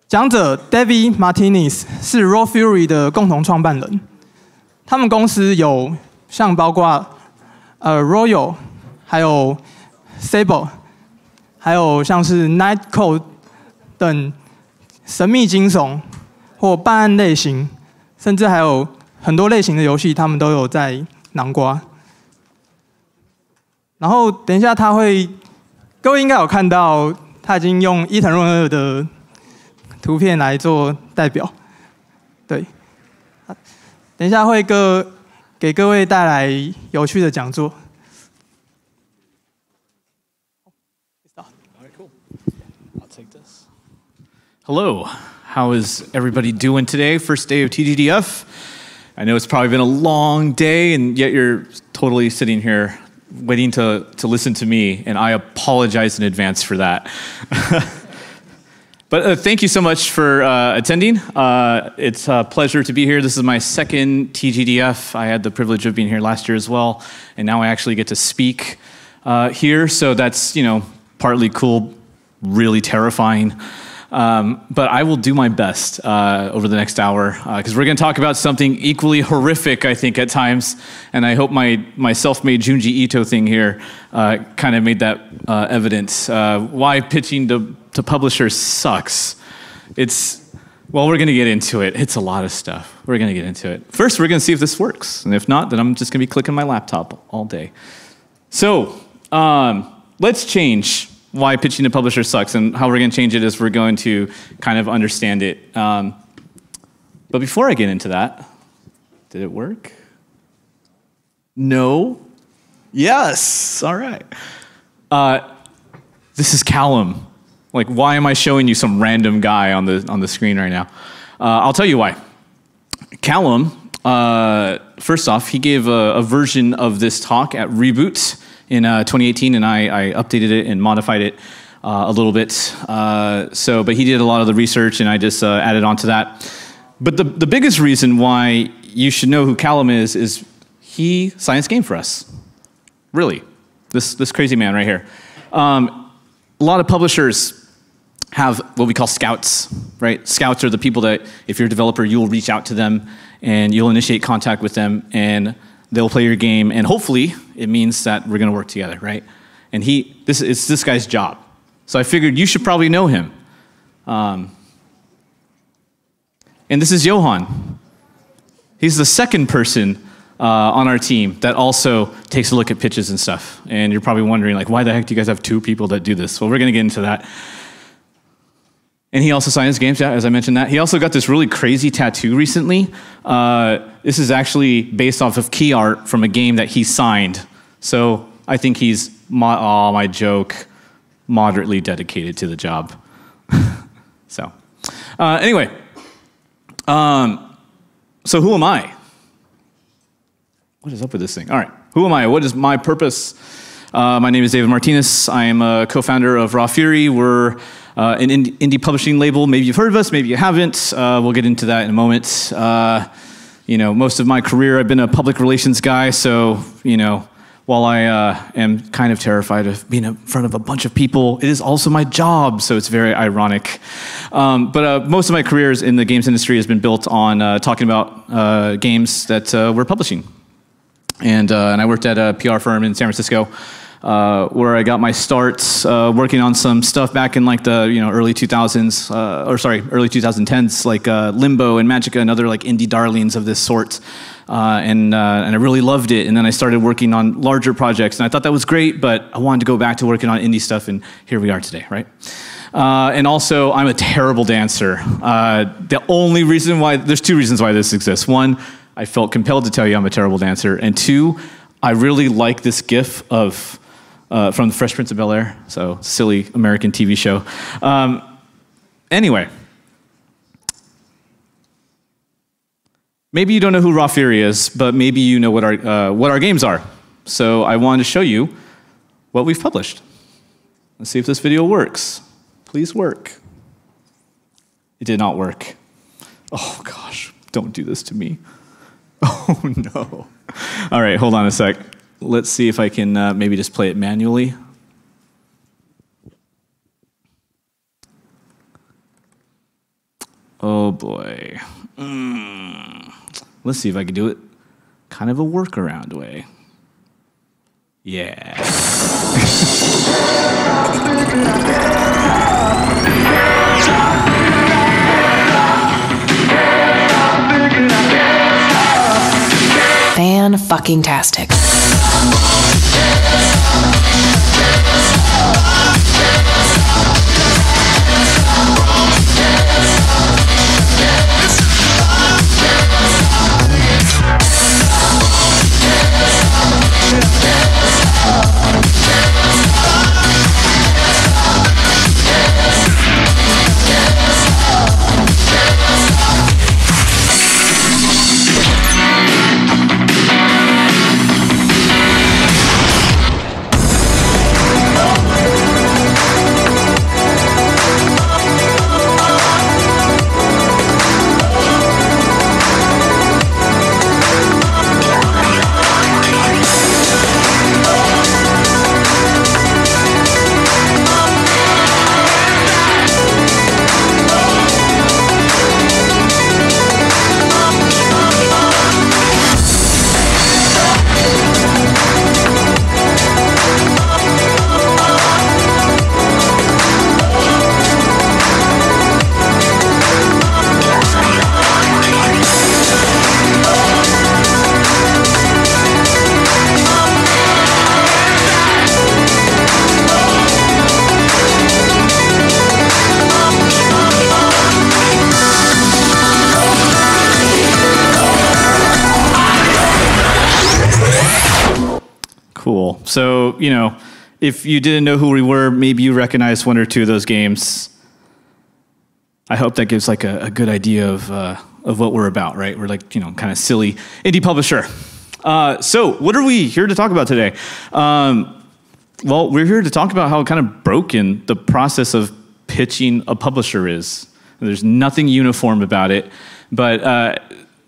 讲者 David Martinez 是 Rapture 的共同创办人。他们公司有像包括Royal， 还有 Sable， 还有像是 Night Code 等神秘惊悚或办案类型，甚至还有很多类型的游戏，他们都有在囊括。然后等一下各位应该有看到，他已经用伊藤润二的图片来做代表，对。等一下会给各位带来有趣的讲座。Hello, how is everybody doing today? First day of TGDF. I know it's probably been a long day, and yet you're totally sitting here waiting to listen to me, and I apologize in advance for that. But thank you so much for attending. It's a pleasure to be here. This is my second TGDF. I had the privilege of being here last year as well, and now I actually get to speak here. So that's, partly cool, really terrifying. But I will do my best over the next hour, because we're going to talk about something equally horrific, I think, at times. And I hope my self-made Junji Ito thing here kind of made that evident. Why pitching to publishers sucks. Well, we're going to get into it. It's a lot of stuff. We're going to get into it. First, we're going to see if this works. And if not, then I'm just going to be clicking my laptop all day. So let's change why pitching to publisher sucks, and how we're going to change it is we're going to kind of understand it. But before I get into that, did it work? No? Yes! All right. This is Callum. Like, why am I showing you some random guy on the screen right now? I'll tell you why. Callum, first off, he gave a version of this talk at Reboot in 2018, and I updated it and modified it a little bit. But he did a lot of the research, and I just added on to that. But the biggest reason why you should know who Callum is he science game for us. Really, this crazy man right here. A lot of publishers have what we call scouts, right? Scouts are the people that, if you're a developer, you'll reach out to them and you'll initiate contact with them, and they'll play your game, and hopefully it means that we're going to work together, right? And it's this guy's job. So I figured you should probably know him. And this is Johan. He's the second person on our team that also takes a look at pitches and stuff. And you're probably wondering, like, why the heck do you guys have two people that do this? Well, we're going to get into that. And he also signs games, yeah, as I mentioned that. He also got this really crazy tattoo recently. This is actually based off of key art from a game that he signed. So I think he's, my joke, moderately dedicated to the job. So anyway, so who am I? What is up with this thing? All right, who am I? What is my purpose? My name is David Martinez. I am a co-founder of Rapture. We're an indie publishing label. Maybe you've heard of us, maybe you haven't. We'll get into that in a moment. Most of my career I've been a public relations guy, so, while I am kind of terrified of being in front of a bunch of people, it is also my job, so it's very ironic. But most of my career in the games industry has been built on talking about games that we're publishing. And I worked at a PR firm in San Francisco, where I got my start working on some stuff back in like the early 2000s, early 2010s, like Limbo and Magica and other like indie darlings of this sort. And I really loved it. And then I started working on larger projects, and I thought that was great, but I wanted to go back to working on indie stuff, and here we are today, right? And also, I'm a terrible dancer. The only reason why, there's two reasons why this exists. One, I felt compelled to tell you I'm a terrible dancer. And two, I really like this gif of from The Fresh Prince of Bel-Air, so silly American TV show. Anyway, maybe you don't know who Rapture is, but maybe you know what our games are. So I wanted to show you what we've published. Let's see if this video works. Please work. It did not work. Oh gosh, don't do this to me. Oh no. All right, hold on a sec. Let's see if I can maybe just play it manually. Oh boy. Let's see if I can do it kind of a workaround way. Yeah. Fan-fucking-tastic. Cool. So, you know, if you didn't know who we were, maybe you recognized one or two of those games. I hope that gives like a good idea of what we're about, right? We're like, you know, kind of silly indie publisher. So what are we here to talk about today? Well, we're here to talk about how kind of broken the process of pitching a publisher is. There's nothing uniform about it, but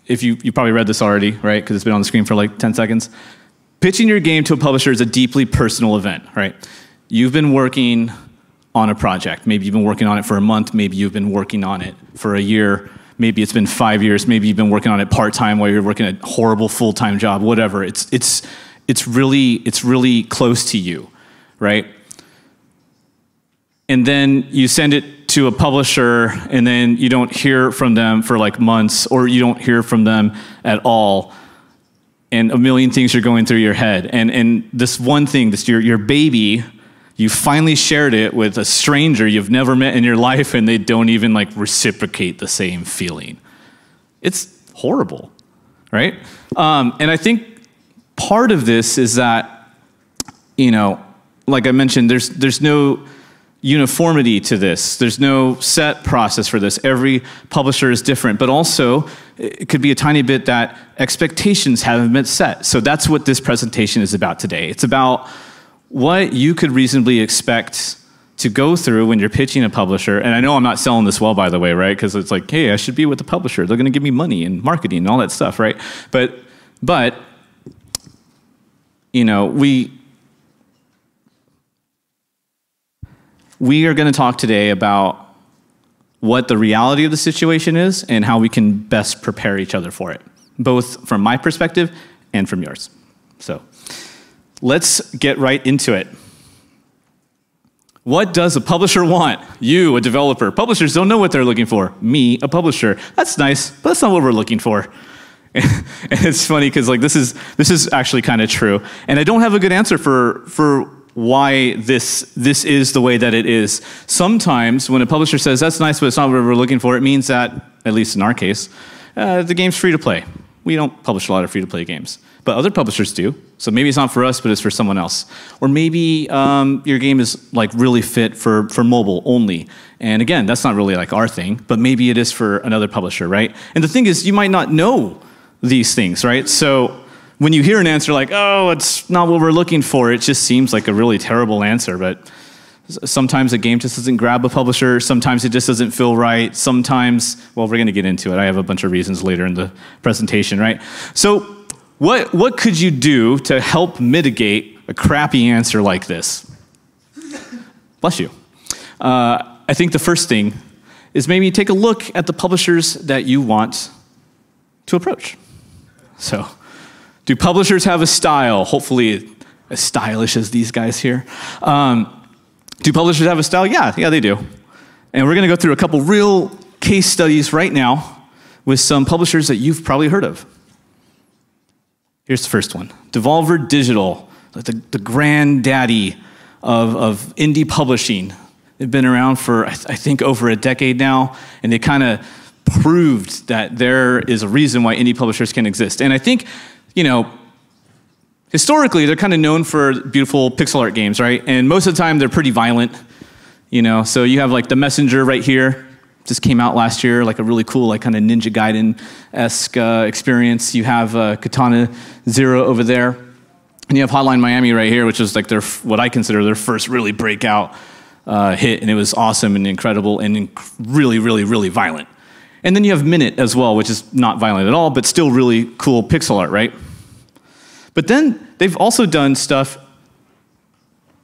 if you probably read this already, right? Because it's been on the screen for like 10 seconds. Pitching your game to a publisher is a deeply personal event, right? You've been working on a project. Maybe you've been working on it for a month. Maybe you've been working on it for a year. Maybe it's been 5 years. Maybe you've been working on it part-time while you're working a horrible full-time job, whatever. It's really close to you, right? And then you send it to a publisher and then you don't hear from them for like months, or you don't hear from them at all. And a million things are going through your head. And this one thing, this your baby, you finally shared it with a stranger you've never met in your life, and they don't even like reciprocate the same feeling. It's horrible, right? And I think part of this is that, you know, like I mentioned, there's no uniformity to this. There's no set process for this. Every publisher is different, but also it could be a tiny bit that expectations haven't been set. So that's what this presentation is about today. It's about what you could reasonably expect to go through when you're pitching a publisher. And I know I'm not selling this well, by the way, right? Because it's like, hey, I should be with the publisher. They're going to give me money and marketing and all that stuff, right? But you know, we are going to talk today about what the reality of the situation is and how we can best prepare each other for it, both from my perspective and from yours. So let's get right into it. What does a publisher want? You, a developer. Publishers don't know what they're looking for. Me, a publisher. That's nice, but that's not what we're looking for. And it's funny because like this is actually kind of true. And I don't have a good answer for why this is the way that it is. Sometimes when a publisher says, that's nice, but it's not what we're looking for, it means that, at least in our case, the game's free to play. We don't publish a lot of free to play games, but other publishers do. So maybe it's not for us, but it's for someone else. Or maybe your game is like really fit for mobile only. And again, that's not really like our thing, but maybe it is for another publisher, right? And the thing is, you might not know these things, right? So when you hear an answer like, oh, it's not what we're looking for, it just seems like a really terrible answer. But sometimes a game just doesn't grab a publisher. Sometimes it just doesn't feel right. Sometimes, well, we're going to get into it. I have a bunch of reasons later in the presentation, right? So what could you do to help mitigate a crappy answer like this? Bless you. I think the first thing is maybe take a look at the publishers that you want to approach. So, do publishers have a style? Hopefully as stylish as these guys here. Do publishers have a style? Yeah, they do. And we're going to go through a couple real case studies right now with some publishers that you've probably heard of. Here's the first one. Devolver Digital, the granddaddy of indie publishing. They've been around for, I think, over a decade now, and they kind of proved that there is a reason why indie publishers can exist. And I think, historically, they're kind of known for beautiful pixel art games, right? And most of the time, they're pretty violent, So you have like The Messenger right here. Just came out last year, like a really cool, like kind of Ninja Gaiden-esque experience. You have Katana Zero over there. And you have Hotline Miami right here, which is like what I consider their first really breakout hit. And it was awesome and incredible and really, really, really violent. And then you have Minute as well, which is not violent at all, but still really cool pixel art, right? But then they've also done stuff,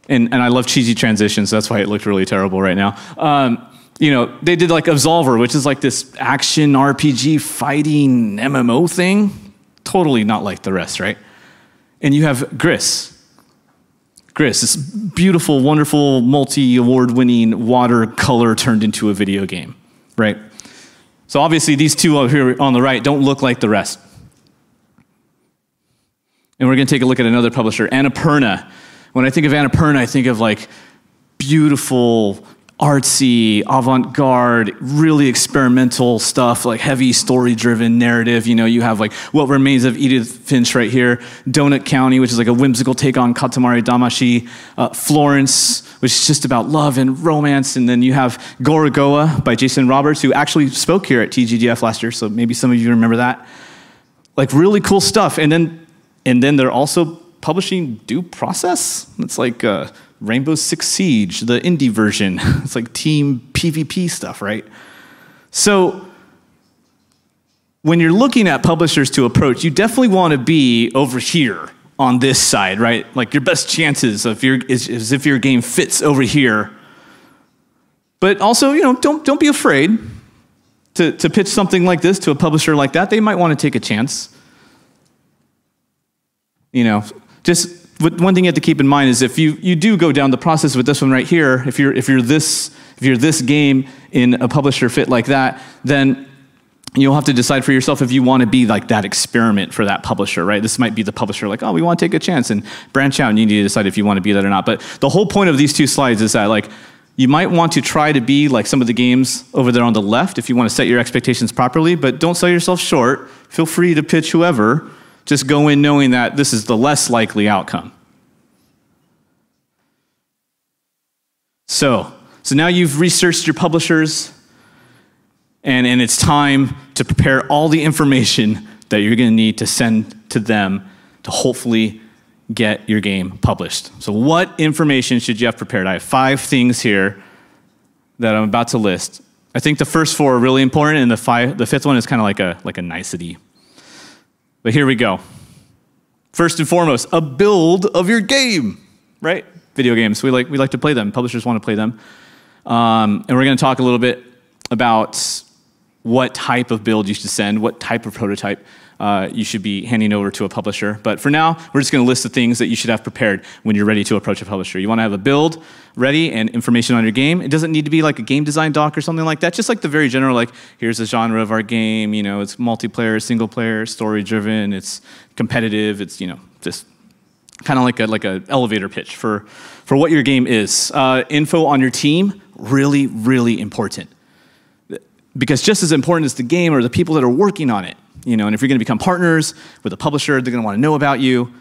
and I love cheesy transitions, so that's why it looked really terrible right now. They did like Absolver, which is like this action RPG fighting MMO thing. Totally not like the rest, right? And you have Gris. Gris, this beautiful, wonderful, multi-award-winning watercolor turned into a video game, right? So obviously these two over here on the right don't look like the rest. And we're going to take a look at another publisher, Annapurna. When I think of Annapurna, I think of like beautiful, artsy, avant-garde, really experimental stuff, like heavy story-driven narrative. You have like What Remains of Edith Finch right here, Donut County, which is like a whimsical take on Katamari Damacy, Florence, which is just about love and romance, and then you have Gorogoa by Jason Roberts, who actually spoke here at TGDF last year, so maybe some of you remember that. Like really cool stuff, and then they're also publishing Due Process. It's like Rainbow Six Siege, the indie version. It's like team PvP stuff, right? So when you're looking at publishers to approach, you definitely want to be over here on this side, right? Like your best chances is if your game fits over here. But also, don't be afraid to pitch something like this to a publisher like that. They might want to take a chance. Just one thing you have to keep in mind is if you do go down the process with this one right here, if you're this game in a publisher fit like that, then you'll have to decide for yourself if you want to be like that experiment for that publisher, right? This might be the publisher like, oh, we want to take a chance and branch out, and you need to decide if you want to be that or not. But the whole point of these two slides is that like you might want to try to be like some of the games over there on the left if you want to set your expectations properly, but don't sell yourself short. Feel free to pitch whoever. Just go in knowing that this is the less likely outcome. So now you've researched your publishers, and it's time to prepare all the information that you're going to need to send to them to hopefully get your game published. So what information should you have prepared? I have 5 things here that I'm about to list. I think the first 4 are really important, and the 5th one is kind of like a nicety. But here we go. First and foremost, a build of your game, right? Video games, we like to play them. Publishers want to play them. And we're going to talk a little bit about what type of build you should send, what type of prototype you should be handing over to a publisher. But for now, we're just going to list the things that you should have prepared when you're ready to approach a publisher. You want to have a build ready and information on your game. It doesn't need to be like a game design doc or something like that. Just like the very general, like, here's the genre of our game. It's multiplayer, single player, story driven. It's competitive. It's just kind of like a elevator pitch for what your game is. Info on your team, really, really important. Because just as important as the game are the people that are working on it. And if you're going to become partners with a publisher, they're going to want to know about you.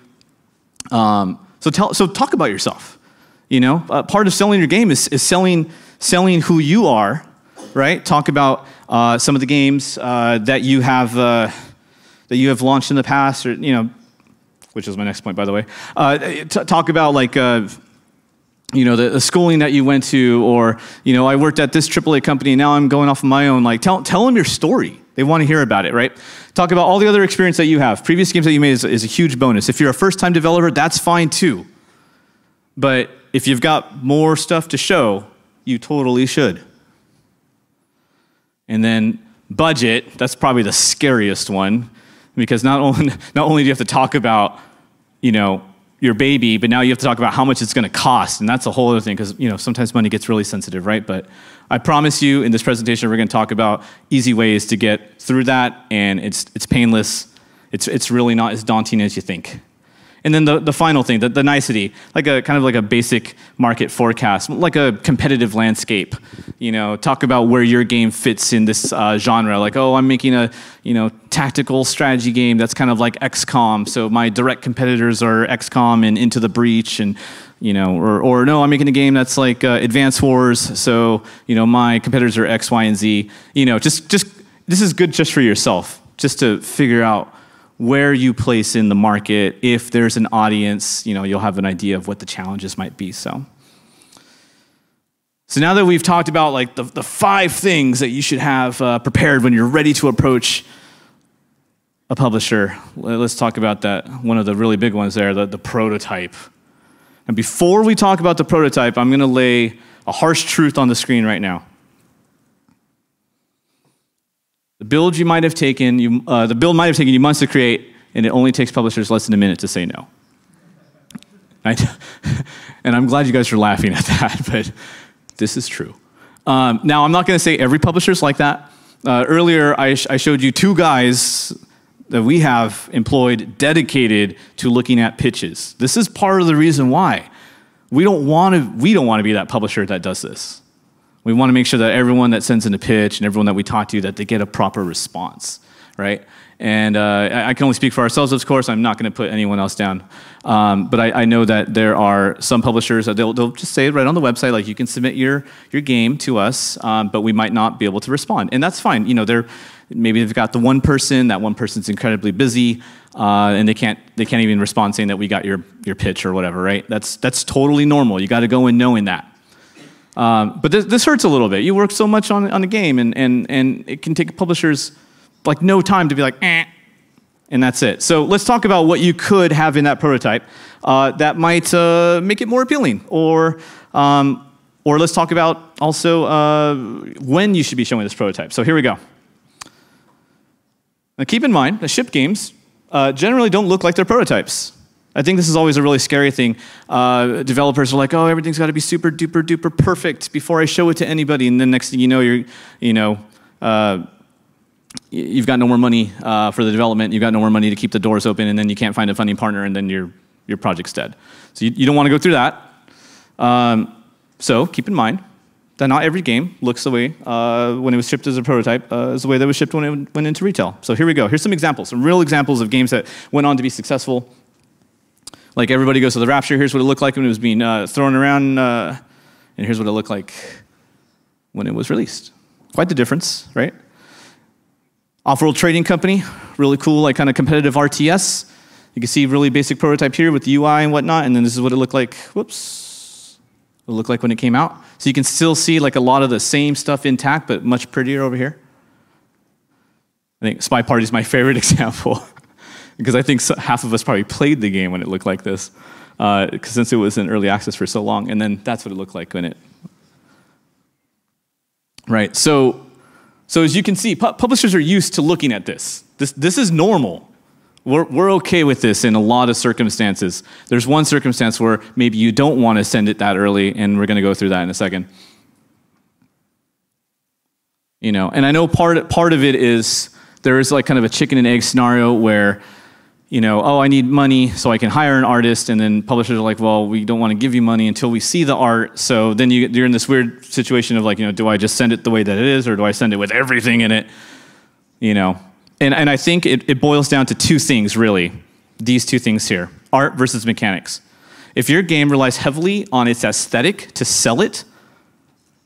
So talk about yourself. Part of selling your game is selling who you are, right? Talk about some of the games that you have launched in the past, or which is my next point, by the way. Talk about like the schooling that you went to, or I worked at this AAA company and now I'm going off on my own. Like tell them your story. They want to hear about it, right? Talk about all the other experience that you have. Previous games that you made is a huge bonus. If you're a first-time developer, that's fine too. But if you've got more stuff to show, you totally should. And then budget, that's probably the scariest one, because not only do you have to talk about, your baby, but now you have to talk about how much it's going to cost, and that's a whole other thing, because sometimes money gets really sensitive, right? But I promise you, in this presentation, we're going to talk about easy ways to get through that, and it's painless. It's really not as daunting as you think. And then the final thing, the nicety, like a kind of like a basic market forecast, like a competitive landscape. Talk about where your game fits in this genre. Like, oh, I'm making a tactical strategy game that's kind of like XCOM. So my direct competitors are XCOM and Into the Breach, and or no, I'm making a game that's like Advance Wars. So my competitors are X, Y, and Z. Just this is good just for yourself, just to figure out where you place in the market. If there's an audience, you'll have an idea of what the challenges might be. So now that we've talked about like the 5 things that you should have prepared when you're ready to approach a publisher, let's talk about that. One of the really big ones there, the prototype. And before we talk about the prototype, I'm going to lay a harsh truth on the screen right now. The build might have taken you months to create, and it only takes publishers less than a minute to say no. And I'm glad you guys are laughing at that, but this is true. Now, I'm not going to say every publisher's like that. Earlier, I showed you 2 guys that we have employed dedicated to looking at pitches. This is part of the reason why we don't want to be that publisher that does this. We want to make sure that everyone that sends in a pitch and everyone that we talk to, that they get a proper response, right? And I can only speak for ourselves, of course. I'm not going to put anyone else down. But I know that there are some publishers that they'll just say it right on the website, like you can submit your game to us, but we might not be able to respond. And that's fine. Maybe they've got the one person, that one person's incredibly busy, and they can't even respond saying that we got your pitch or whatever, right? That's totally normal. You got to go in knowing that. But this hurts a little bit. You work so much on a game, and it can take publishers like no time to be like, and that's it. So let's talk about what you could have in that prototype that might make it more appealing, or let's talk about also when you should be showing this prototype. So here we go. Now keep in mind, the shipped games generally don't look like they're prototypes. I think this is always a really scary thing. Developers are like, oh, everything's got to be super duper duper perfect before I show it to anybody, and then next thing you know, you've got no more money for the development, you've got no more money to keep the doors open, and then you can't find a funding partner, and then your project's dead. So you don't want to go through that. So keep in mind that not every game looks the way when it was shipped as a prototype as the way that it was shipped when it went into retail. So here we go. Here's some examples, some real examples of games that went on to be successful. Like everybody goes to the Rapture. Here's what it looked like when it was being thrown around, and here's what it looked like when it was released. Quite the difference, right? Offworld Trading Company, really cool, like kind of competitive RTS. You can see really basic prototype here with the UI and whatnot, and then this is what it looked like. Whoops, what it looked like when it came out. So you can still see like a lot of the same stuff intact, but much prettier over here. I think Spy Party is my favorite example. Because I think half of us probably played the game when it looked like this, since it was in early access for so long, and then that's what it looked like when it. Right. So as you can see, publishers are used to looking at this. This is normal. We're okay with this in a lot of circumstances. There's one circumstance where maybe you don't want to send it that early, and we're going to go through that in a second. And I know part of it is there is like kind of a chicken and egg scenario where. Oh, I need money so I can hire an artist, and then publishers are like, well, we don't want to give you money until we see the art. So then you're in this weird situation of like, do I just send it the way that it is, or do I send it with everything in it? And I think it boils down to 2 things, really. These 2 things here, art versus mechanics. If your game relies heavily on its aesthetic to sell it,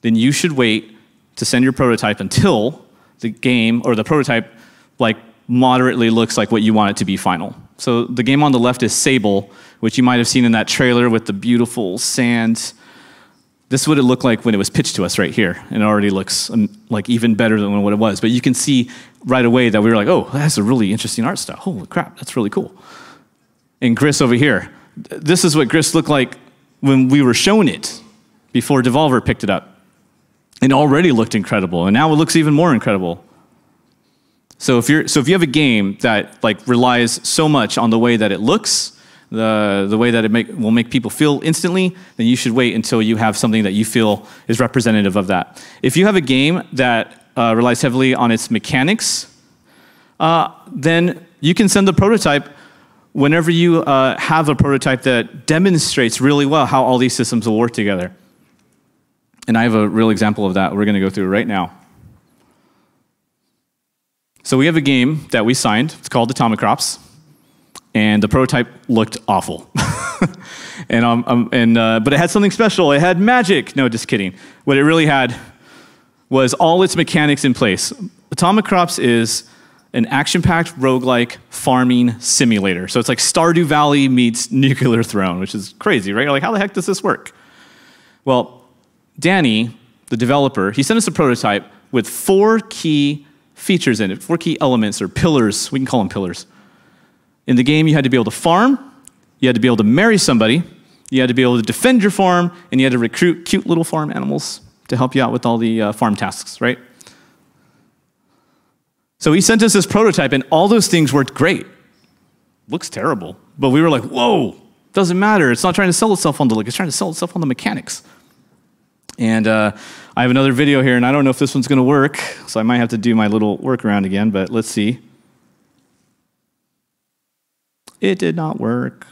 then you should wait to send your prototype until the game or the prototype like moderately looks like what you want it to be final. So the game on the left is Sable, which you might have seen in that trailer with the beautiful sand. This is what it looked like when it was pitched to us right here. And it already looks like even better than what it was. But you can see right away that we were like, oh, that's a really interesting art style. Holy crap, that's really cool. And Gris over here. This is what Gris looked like when we were shown it before Devolver picked it up. It already looked incredible, and now it looks even more incredible. So if you have a game that like relies so much on the way that it looks, the way that it will make people feel instantly, then you should wait until you have something that you feel is representative of that. If you have a game that relies heavily on its mechanics, then you can send the prototype whenever you have a prototype that demonstrates really well how all these systems will work together. And I have a real example of that we're going to go through right now. So we have a game that we signed. It's called Atomic Crops. And the prototype looked awful. But it had something special. It had magic. No, just kidding. What it really had was all its mechanics in place. Atomic Crops is an action-packed roguelike farming simulator. So it's like Stardew Valley meets Nuclear Throne, which is crazy, right? You're like, how the heck does this work? Well, Danny, the developer, he sent us a prototype with 4 key features in it, 4 key elements or pillars. We can call them pillars. In the game, you had to be able to farm, you had to be able to marry somebody, you had to be able to defend your farm, and you had to recruit cute little farm animals to help you out with all the farm tasks, right? So he sent us this prototype, and all those things worked great. Looks terrible. But we were like, whoa, doesn't matter. It's not trying to sell itself on the look. It's trying to sell itself on the mechanics. And I have another video here, and I don't know if this one's going to work, so I might have to do my little workaround again, but let's see. It did not work.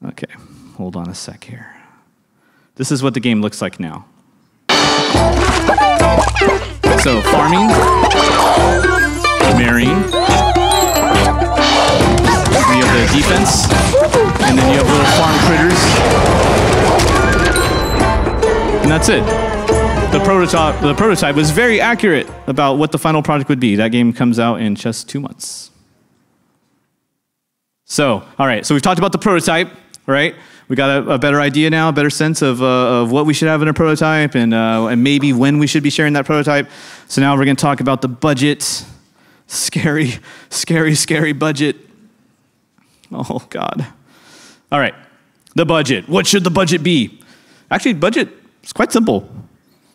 Okay, hold on a sec here. This is what the game looks like now. So, farming, marrying, you have the defense, and then you have little farm critters. And that's it. The prototype was very accurate about what the final product would be. That game comes out in just 2 months. So, all right, so we've talked about the prototype, right? We got a better idea now, a better sense of what we should have in a prototype and maybe when we should be sharing that prototype. So now we're going to talk about the budget. Scary, scary, scary budget. Oh, God. All right, the budget. What should the budget be? Actually, budget is quite simple.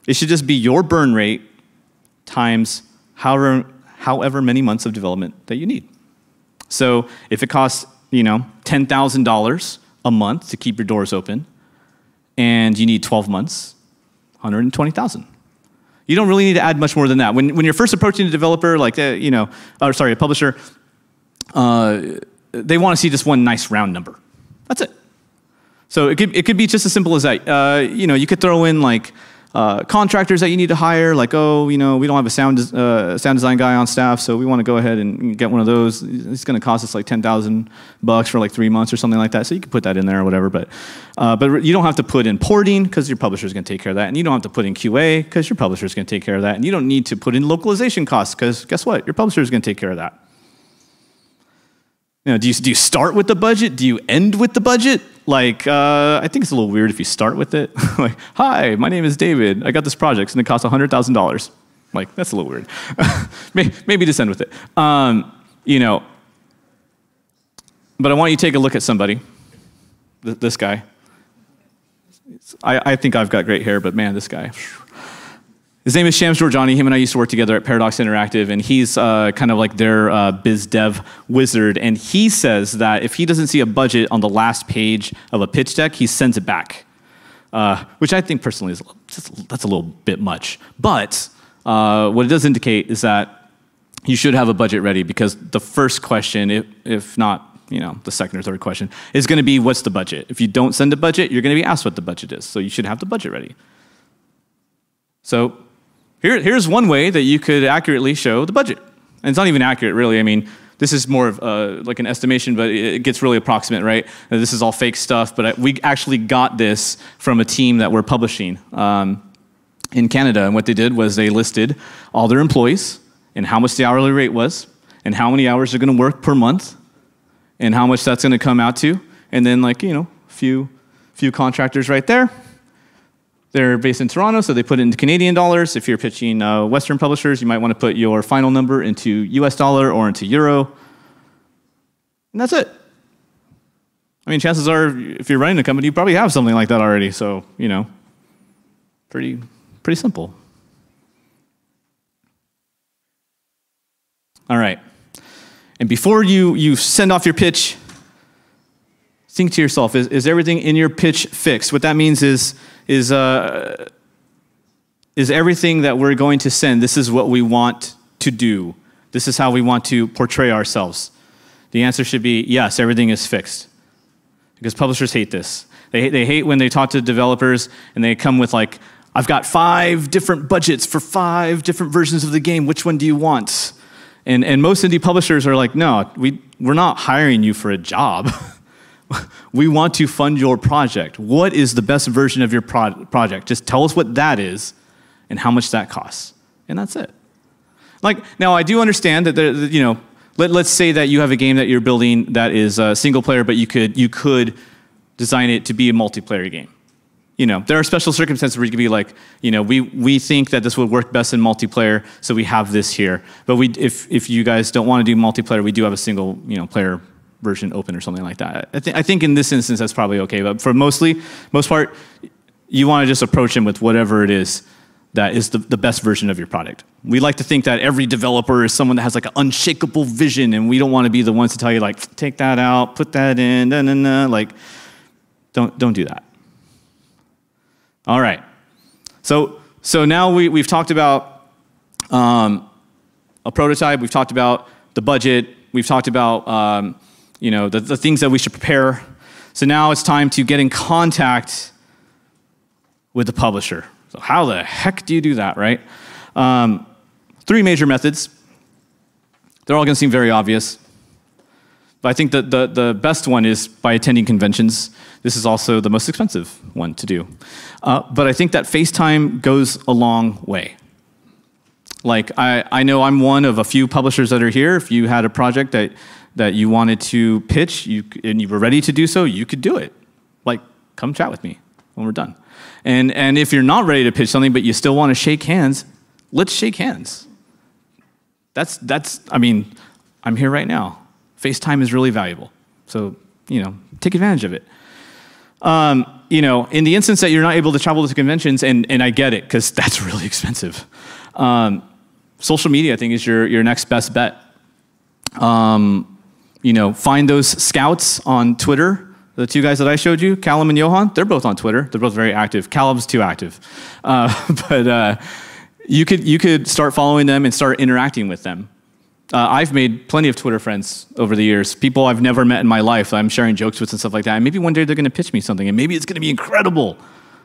It should just be your burn rate times however many months of development that you need. So if it costs, $10,000 a month to keep your doors open, and you need 12 months, $120,000. You don't really need to add much more than that. When you're first approaching a developer, like a publisher, they want to see just one nice round number. That's it. So it could be just as simple as that. You could throw in like contractors that you need to hire, like, we don't have a sound design guy on staff, so we want to go ahead and get one of those. It's going to cost us like $10,000 for like 3 months or something like that. So you can put that in there or whatever. But you don't have to put in porting because your publisher is going to take care of that, and you don't have to put in QA because your publisher is going to take care of that, and you don't need to put in localization costs because guess what? Your publisher is going to take care of that. Do you start with the budget? Do you end with the budget? Like, I think it's a little weird if you start with it. Like, hi, my name is David. I got this project, and it costs $100,000. Like, that's a little weird. Maybe just end with it. But I want you to take a look at somebody. This guy. I think I've got great hair, but man, this guy. His name is Shams Georgiani. Him and I used to work together at Paradox Interactive, and he's kind of like their biz dev wizard. And he says that if he doesn't see a budget on the last page of a pitch deck, he sends it back, which I think personally is that's a little bit much. But what it does indicate is that you should have a budget ready because the first question, if not the second or third question, is going to be what's the budget. If you don't send a budget, you're going to be asked what the budget is. So you should have the budget ready. So here's one way that you could accurately show the budget. And it's not even accurate, really. I mean, this is more of like an estimation, but it gets really approximate, right? This is all fake stuff, but we actually got this from a team that we're publishing in Canada. And what they did was they listed all their employees and how much the hourly rate was and how many hours they're going to work per month and how much that's going to come out to. And then few contractors right there. They're based in Toronto, so they put it into Canadian dollars. If you're pitching Western publishers, you might want to put your final number into US dollar or into euro. And that's it. I mean, chances are, if you're running a company, you probably have something like that already. So, pretty Pretty simple. All right. And before you send off your pitch, think to yourself, is everything in your pitch fixed? What that means is everything that we're going to send, this is what we want to do. This is how we want to portray ourselves. The answer should be yes, everything is fixed. Because publishers hate this. They hate when they talk to developers and they come with like, I've got 5 different budgets for 5 different versions of the game. Which one do you want? And most indie publishers are like, no, we're not hiring you for a job. We want to fund your project. What is the best version of your project? Just tell us what that is and how much that costs. And that's it. Like, now I do understand that let's say that you have a game that you're building that is single player, but you could design it to be a multiplayer game. There are special circumstances where you could be like, we think that this would work best in multiplayer, so we have this here. But if you guys don't want to do multiplayer, we do have a single player version open or something like that. I think in this instance that's probably okay. But for most part, you want to just approach them with whatever it is that is the best version of your product. We like to think that every developer is someone that has like an unshakable vision, and we don't want to be the ones to tell you like, take that out, put that in, like, don't do that. All right. So now we've talked about a prototype. We've talked about the budget. We've talked about the things that we should prepare. So now it's time to get in contact with the publisher. So how the heck do you do that, right? 3 major methods. They're all going to seem very obvious. But I think that the best one is by attending conventions. This is also the most expensive one to do. But I think that FaceTime goes a long way. Like, I know I'm one of a few publishers that are here. If you had a project that you wanted to pitch and you were ready to do so, you could do it. Like, come chat with me when we're done. And if you're not ready to pitch something, but you still want to shake hands, let's shake hands. I mean, I'm here right now. FaceTime is really valuable. So, take advantage of it. In the instance that you're not able to travel to conventions, and I get it, because that's really expensive. Social media, I think, is your next best bet. Find those scouts on Twitter. The 2 guys that I showed you, Callum and Johan, they're both on Twitter. They're both very active. Callum's too active. But you could start following them and start interacting with them. I've made plenty of Twitter friends over the years, people I've never met in my life I'm sharing jokes with and stuff like that. And maybe one day they're going to pitch me something, and maybe it's going to be incredible.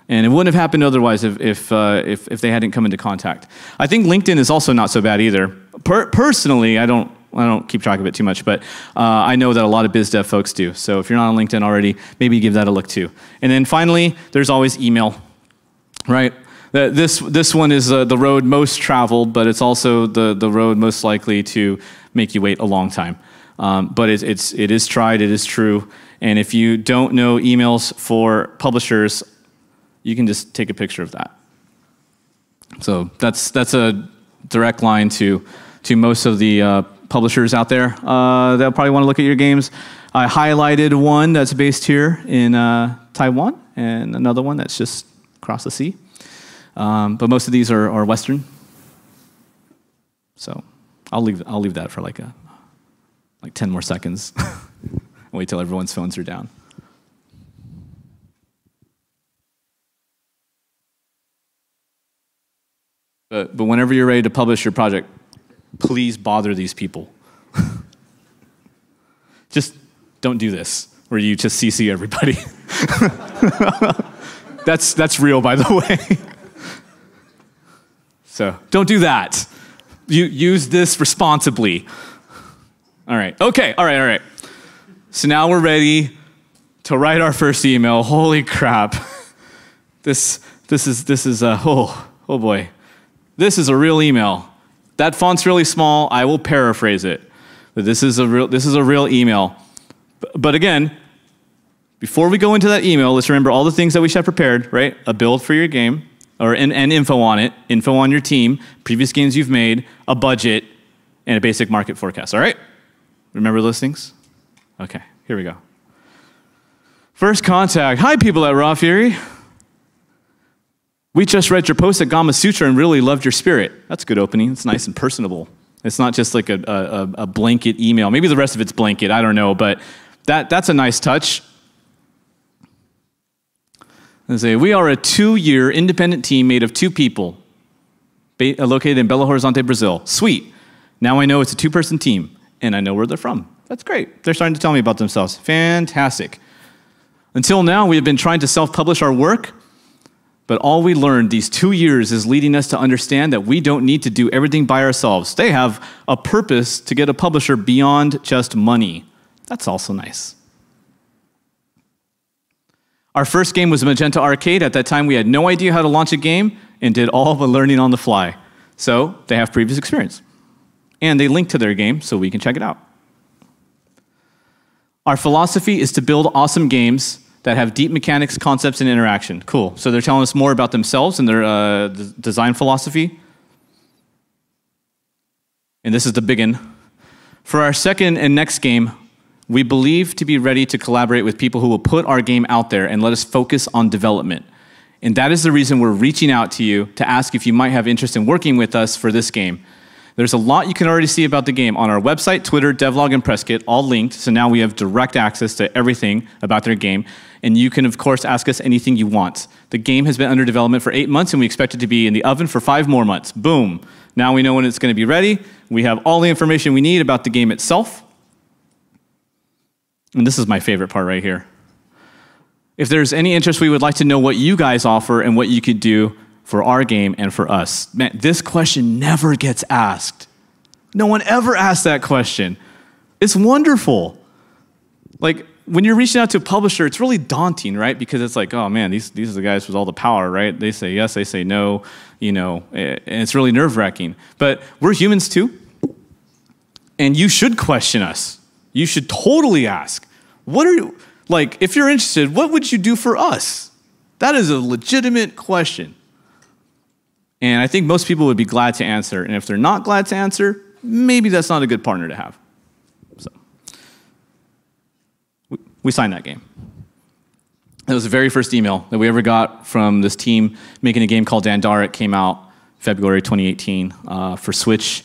And it wouldn't have happened otherwise if they hadn't come into contact. I think LinkedIn is also not so bad either. Personally, I don't keep track of it too much, but I know that a lot of biz dev folks do. So if you're not on LinkedIn already, maybe give that a look too. And then finally, there's always email, right? This one is the road most traveled, but it's also the road most likely to make you wait a long time. But it is tried, it is true. And if you don't know emails for publishers, you can just take a picture of that. So that's a direct line to most of the publishers out there. They'll probably want to look at your games. I highlighted one that's based here in Taiwan, and another one that's just across the sea. But most of these are Western. So I'll leave that for like 10 more seconds. Wait till everyone's phones are down. But whenever you're ready to publish your project, please bother these people. Just don't do this, where you just CC everybody. That's real, by the way. So don't do that. You use this responsibly. All right. Okay. All right. So now we're ready to write our first email. Holy crap! This is oh boy. This is a real email. That font's really small. I will paraphrase it, but this is a real email. But again, before we go into that email, let's remember all the things that we should have prepared. Right? A build for your game, and info on it, info on your team, previous games you've made, a budget, and a basic market forecast. All right? Remember those things? Okay. Here we go. First contact. Hi, people at Raw Fury. We just read your post at Gamma Sutra and really loved your spirit. That's a good opening. It's nice and personable. It's not just like a blanket email. Maybe the rest of it's blanket. I don't know. But that's a nice touch. They say, we are a 2-year independent team made of 2 people located in Belo Horizonte, Brazil. Sweet. Now I know it's a 2-person team, and I know where they're from. That's great. They're starting to tell me about themselves. Fantastic. Until now, we have been trying to self-publish our work, but all we learned these 2 years is leading us to understand that we don't need to do everything by ourselves. They have a purpose to get a publisher beyond just money. That's also nice. Our first game was Magenta Arcade. At that time, we had no idea how to launch a game and did all the learning on the fly. So they have previous experience. And they link to their game so we can check it out. Our philosophy is to build awesome games that have deep mechanics, concepts, and interaction. Cool. So they're telling us more about themselves and their design philosophy. And this is the big one. For our second and next game, we believe to be ready to collaborate with people who will put our game out there and let us focus on development. And that is the reason we're reaching out to you to ask if you might have interest in working with us for this game. There's a lot you can already see about the game on our website, Twitter, devlog, and press kit, all linked. So now we have direct access to everything about their game. And you can, of course, ask us anything you want. The game has been under development for 8 months, and we expect it to be in the oven for 5 more months. Boom. Now we know when it's going to be ready. We have all the information we need about the game itself. And this is my favorite part right here. If there's any interest, we would like to know what you guys offer and what you could do for our game and for us. Man, this question never gets asked. No one ever asks that question. It's wonderful. Like, when you're reaching out to a publisher, it's really daunting, right? Because it's like, oh man, these are the guys with all the power, right? They say yes, they say no, and it's really nerve-wracking. But we're humans too, and you should question us. You should totally ask, if you're interested, what would you do for us? That is a legitimate question. And I think most people would be glad to answer. And if they're not glad to answer, maybe that's not a good partner to have. So we signed that game. That was the very first email that we ever got from this team making a game called Dandara. It came out February 2018 for Switch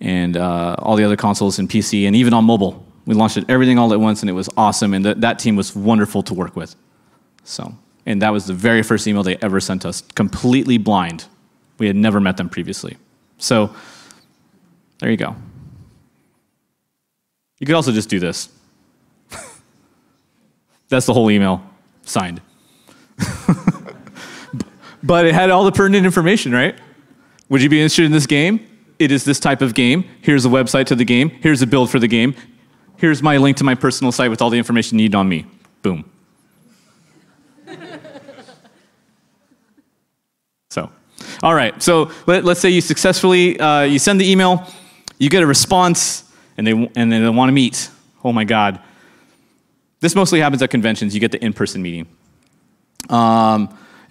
and all the other consoles and PC, and even on mobile. We launched it everything all at once, and it was awesome. And that team was wonderful to work with. And that was the very first email they ever sent us, completely blind. We had never met them previously. So there you go. You could also just do this. That's the whole email, signed. But it had all the pertinent information, right? Would you be interested in this game? It is this type of game. Here's a website to the game. Here's a build for the game. Here's my link to my personal site with all the information you need on me. Boom. All right, so let's say you successfully, you send the email, you get a response, and they want to meet. Oh my God. This mostly happens at conventions. You get the in-person meeting. And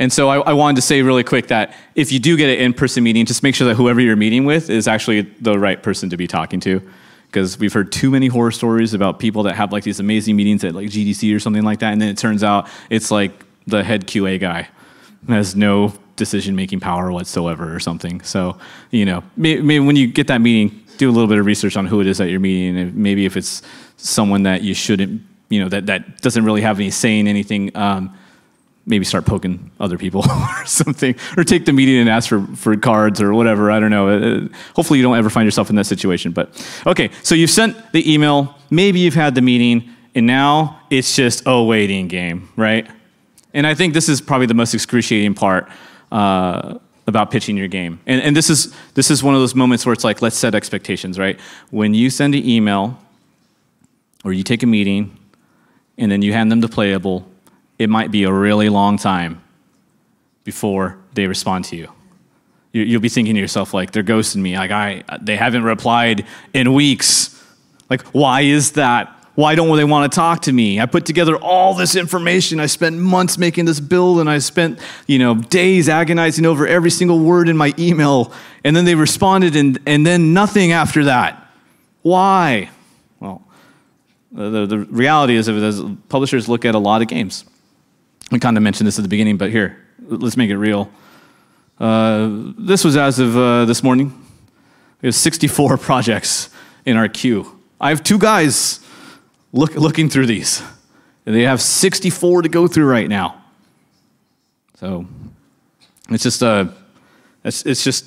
so I wanted to say really quick that if you do get an in-person meeting, just make sure that whoever you're meeting with is actually the right person to be talking to. Because we've heard too many horror stories about people that have like these amazing meetings at like GDC or something like that, and then it turns out it's like the head QA guy who has no decision-making power whatsoever or something. So, maybe when you get that meeting, do a little bit of research on who it is that you're meeting, and maybe if it's someone that you shouldn't, that doesn't really have any say in anything, maybe start poking other people or something, or take the meeting and ask for cards or whatever. I don't know. Hopefully you don't ever find yourself in that situation. But okay, so you've sent the email, maybe you've had the meeting, and now it's just a waiting game, right? And I think this is probably the most excruciating part about pitching your game. And this is one of those moments where it's like, let's set expectations, right? When you send an email or you take a meeting and then you hand them the playable, it might be a really long time before they respond to you. You'll be thinking to yourself, like, they're ghosting me. Like, they haven't replied in weeks. Like, why is that? Why don't they want to talk to me? I put together all this information. I spent months making this build, and I spent, days agonizing over every single word in my email. And then they responded, and then nothing after that. Why? Well, the reality is, publishers look at a lot of games. We kind of mentioned this at the beginning, but here, let's make it real. This was as of this morning. We have 64 projects in our queue. I have 2 guys looking through these. They have 64 to go through right now. So it's just it's just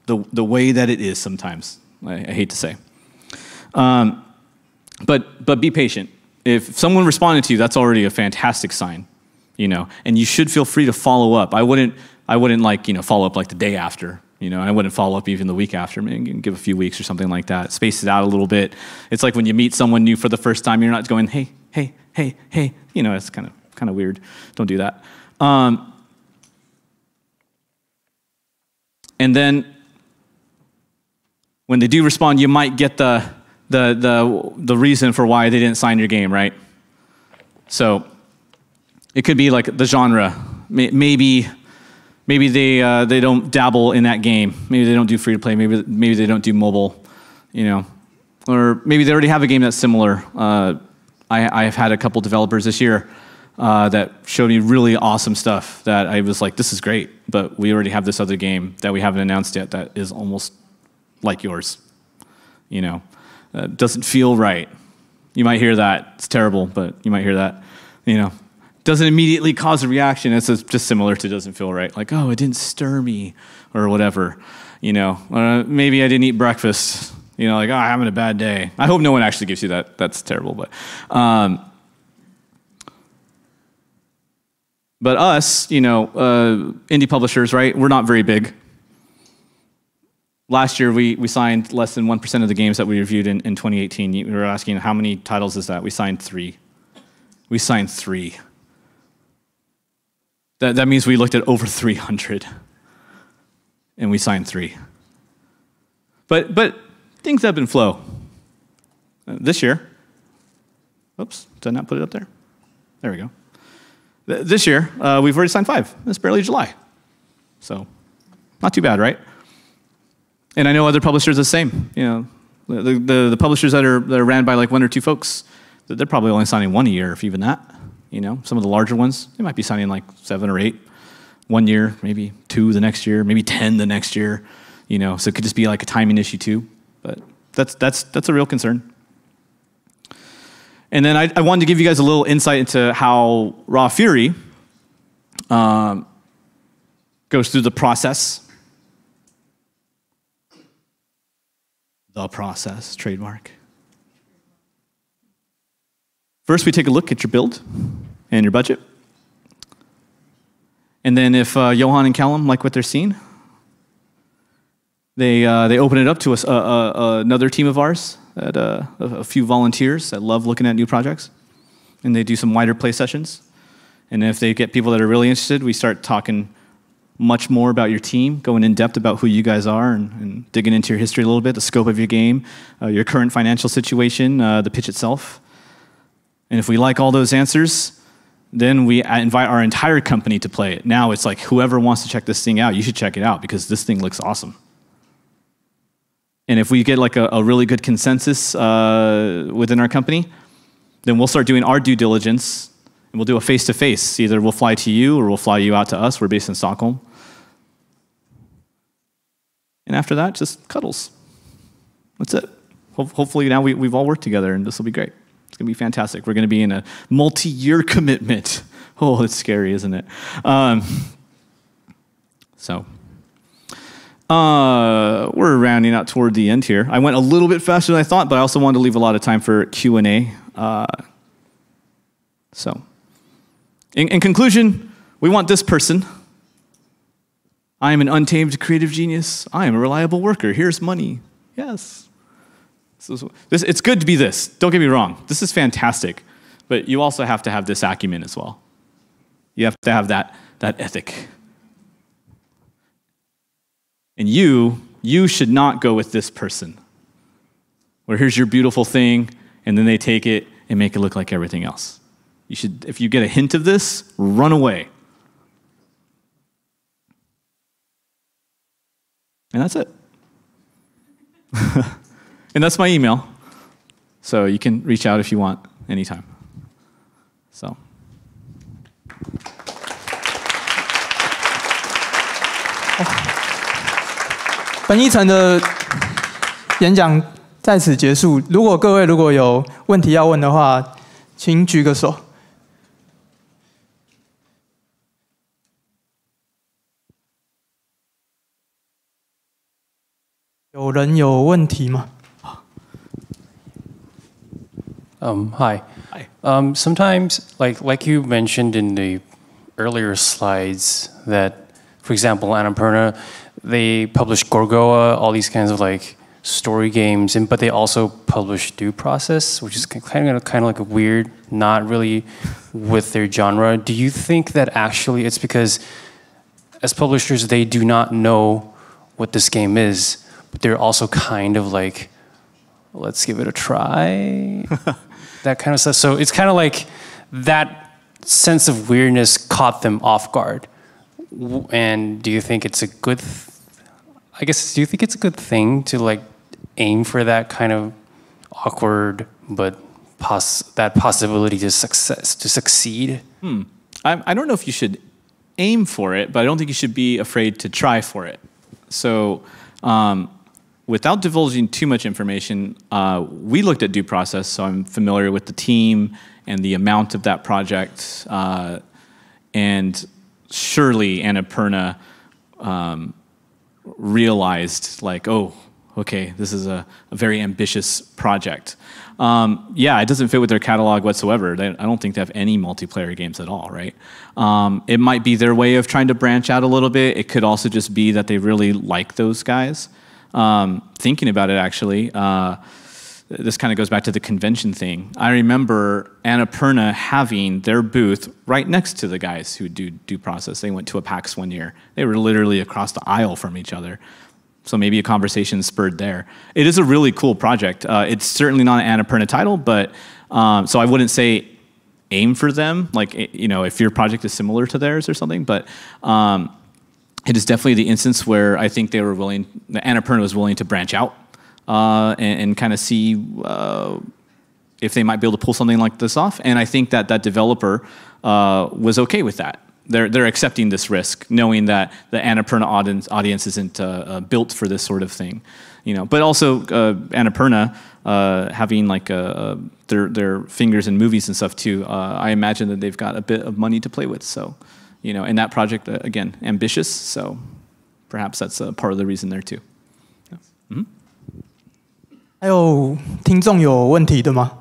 the way that it is sometimes. I hate to say. But be patient. If someone responded to you, that's already a fantastic sign, you know. And you should feel free to follow up. I wouldn't like, you know, follow up like the day after, you know. I wouldn't follow up even the week after. Maybe give a few weeks or something like that. Space it out a little bit. It's like when you meet someone new for the first time, you're not going, hey, hey, hey, hey. You know, it's kind of weird. Don't do that. And then when they do respond, you might get the reason for why they didn't sign your game, right? So it could be like the genre. Maybe they don't dabble in that game. Maybe they don't do free to play. Maybe they don't do mobile, you know, or maybe they already have a game that's similar. I have had a couple developers this year that showed me really awesome stuff that I was like, this is great, but we already have this other game that we haven't announced yet that is almost like yours, you know. Doesn't feel right. You might hear that. It's terrible, but you might hear that, you know. Doesn't immediately cause a reaction. It's just similar to doesn't feel right. Like, oh, it didn't stir me or whatever, you know. Maybe I didn't eat breakfast, you know, like, oh, I'm having a bad day. I hope no one actually gives you that. That's terrible, but us, you know, indie publishers, right, we're not very big. Last year, we signed less than 1% of the games that we reviewed in 2018. We were asking, how many titles is that? We signed 3. We signed 3. That means we looked at over 300, and we signed 3. But things have been flow. This year, oops, did I not put it up there? There we go. This year, we've already signed 5. It's barely July. So, not too bad, right? And I know other publishers the same. You know, the publishers that are ran by like 1 or 2 folks, they're probably only signing 1 a year, if even that. You know, some of the larger ones, they might be signing like 7 or 8 1 year, maybe 2 the next year, maybe 10 the next year. You know, so it could just be like a timing issue too. But that's a real concern. And then I wanted to give you guys a little insight into how Raw Fury goes through the process. The process, trademark. First, we take a look at your build and your budget. And then if Johan and Callum like what they're seeing, they open it up to us, another team of ours, a few volunteers that love looking at new projects. And they do some wider play sessions. And if they get people that are really interested, we start talking much more about your team, going in depth about who you guys are and digging into your history a little bit, the scope of your game, your current financial situation, the pitch itself. And if we like all those answers, then we invite our entire company to play it. Now it's like whoever wants to check this thing out, you should check it out because this thing looks awesome. And if we get like a really good consensus within our company, then we'll start doing our due diligence. And we'll do a face-to-face. Either we'll fly to you or we'll fly you out to us. We're based in Stockholm. And after that, just cuddles. That's it. Hopefully now we've all worked together and this will be great. It's going to be fantastic. We're going to be in a multi-year commitment. Oh, it's scary, isn't it? We're rounding out toward the end here. I went a little bit faster than I thought, but I also wanted to leave a lot of time for Q&A. In conclusion, we want this person. I am an untamed creative genius. I am a reliable worker. Here's money. Yes. It's good to be this. Don't get me wrong. This is fantastic. But you also have to have this acumen as well. You have to have that ethic. And you should not go with this person. Where here's your beautiful thing, and then they take it and make it look like everything else. You should, if you get a hint of this, run away. And that's it. And that's my email. So you can reach out if you want anytime. So. 本一层的演讲在此结束。如果各位有问题要问的话，请举个手。有人有问题吗？ Hi. Sometimes, like you mentioned in the earlier slides, that, for example, Annapurna, they publish Gorgoa, all these kinds of like story games, but they also publish Due Process, which is kind of like a weird, not really with their genre. Do you think that actually it's because, as publishers, they do not know what this game is, but they're also kind of like, let's give it a try? That kind of stuff. So it's kind of like that sense of weirdness caught them off guard. And do you think it's a good, do you think it's a good thing to like aim for that kind of awkward, but that possibility to succeed? I don't know if you should aim for it, but I don't think you should be afraid to try for it. So, without divulging too much information, we looked at Due Process, so I'm familiar with the team and the amount of that project. And surely Annapurna realized, like, oh, okay, this is a very ambitious project. Yeah, it doesn't fit with their catalog whatsoever. I don't think they have any multiplayer games at all, right? It might be their way of trying to branch out a little bit. It could also just be that they really like those guys. Thinking about it, actually, this kind of goes back to the convention thing. I remember Annapurna having their booth right next to the guys who do Due Process. They went to a PAX one year. They were literally across the aisle from each other. So maybe a conversation spurred there. It is a really cool project. It's certainly not an Annapurna title, but so I wouldn't say aim for them, like, you know, if your project is similar to theirs or something, but it is definitely the instance where I think they were willing, Annapurna was willing to branch out and kind of see if they might be able to pull something like this off. And I think that that developer was okay with that. They're accepting this risk, knowing that the Annapurna audience isn't built for this sort of thing, you know. But also Annapurna having like their fingers in movies and stuff too. I imagine that they've got a bit of money to play with. So, you know, and that project again, ambitious. So perhaps that's part of the reason there too. Yeah. Mm-hmm. 还有听众有问题的吗？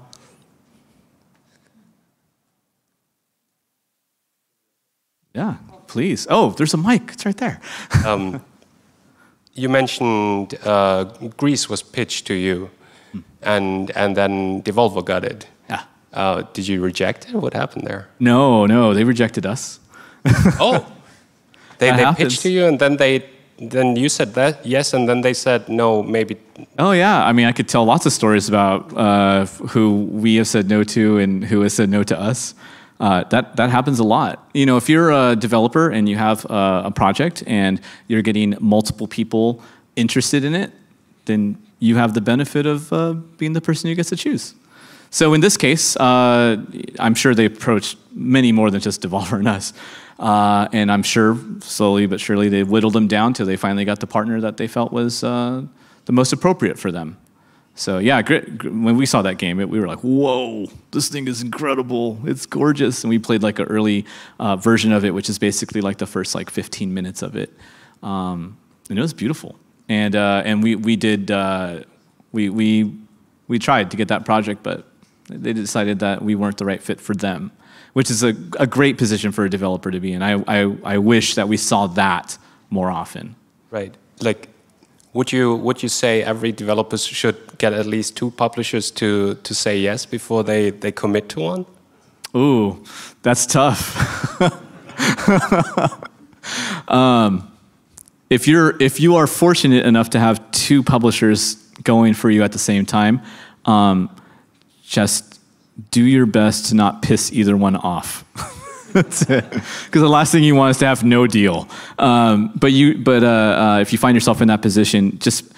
Yeah, please. Oh, there's a mic. It's right there. You mentioned Greece was pitched to you, and then Devolver got it. Yeah. Did you reject it? What happened there? No, they rejected us. Oh, they pitched to you, and then you said that yes, and then they said no, maybe. Oh yeah, I mean, I could tell lots of stories about who we have said no to and who has said no to us. That happens a lot. You know, if you're a developer and you have a project and you're getting multiple people interested in it, then you have the benefit of being the person who gets to choose. So in this case, I'm sure they approached many more than just Devolver and us. And I'm sure slowly but surely they whittled them down till they finally got the partner that they felt was the most appropriate for them. So yeah, when we saw that game, we were like, whoa, this thing is incredible. It's gorgeous. And we played like an early version of it, which is basically like the first like 15 minutes of it. And it was beautiful. And we tried to get that project, but they decided that we weren't the right fit for them, which is a great position for a developer to be in. I wish that we saw that more often. Right. Like, would you say every developer should get at least 2 publishers to say yes before they commit to one? Ooh, that's tough. If you are fortunate enough to have 2 publishers going for you at the same time, just do your best to not piss either one off. That's it. Because the last thing you want is to have no deal. But if you find yourself in that position, just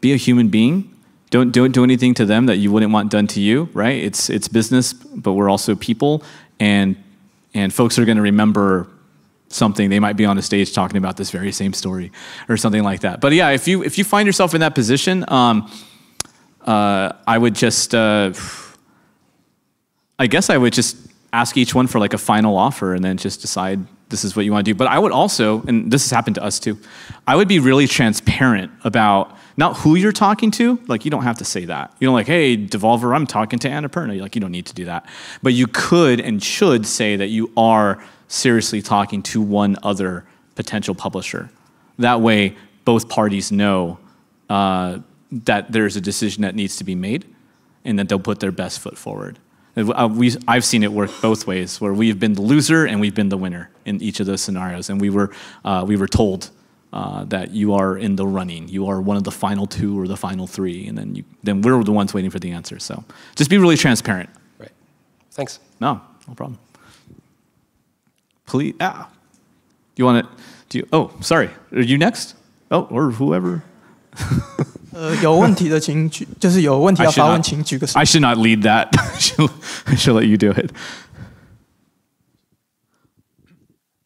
be a human being. Don't do anything to them that you wouldn't want done to you. Right? It's business, but we're also people, and folks are going to remember something, they might be on a stage talking about this very same story or something like that. But yeah, if you find yourself in that position, I would just, I guess I would just ask each one for like a final offer and then just decide this is what you want to do. But I would also, and this has happened to us too, I would be really transparent about not who you're talking to. Like, you don't have to say that. You know, like, hey, Devolver, I'm talking to Annapurna. Like, you don't need to do that. But you could and should say that you are seriously talking to one other potential publisher. That way, both parties know that there's a decision that needs to be made and that they'll put their best foot forward. I've seen it work both ways, where we've been the loser and we've been the winner in each of those scenarios. And we were told that you are in the running. You are one of the final two or the final three, and then we're the ones waiting for the answer. So just be really transparent. Right. Thanks. No problem. Please. You want to? Oh, sorry. Are you next? Oh, or whoever. 有问题的请举，就是有问题要发问，请举个手。I should not lead that. I should let you do it.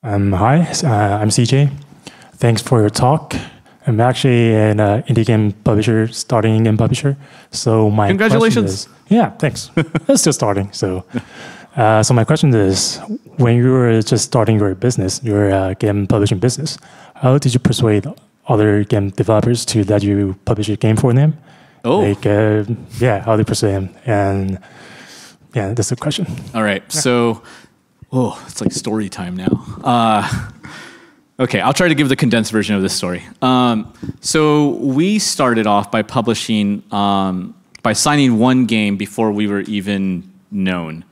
Hi, I'm CJ. Thanks for your talk. I'm actually an indie game publisher, starting indie game publisher. So my congratulations. Yeah, thanks. It's still starting. So my question is, when you were just starting your business, your game publishing business, how did you persuade other game developers to let you publish a game for them? Oh. Like, yeah, how do you persuade them? And yeah, that's the question. All right. Yeah. So, it's like story time now. Okay, I'll try to give the condensed version of this story. So we started off by publishing, by signing one game before we were even known.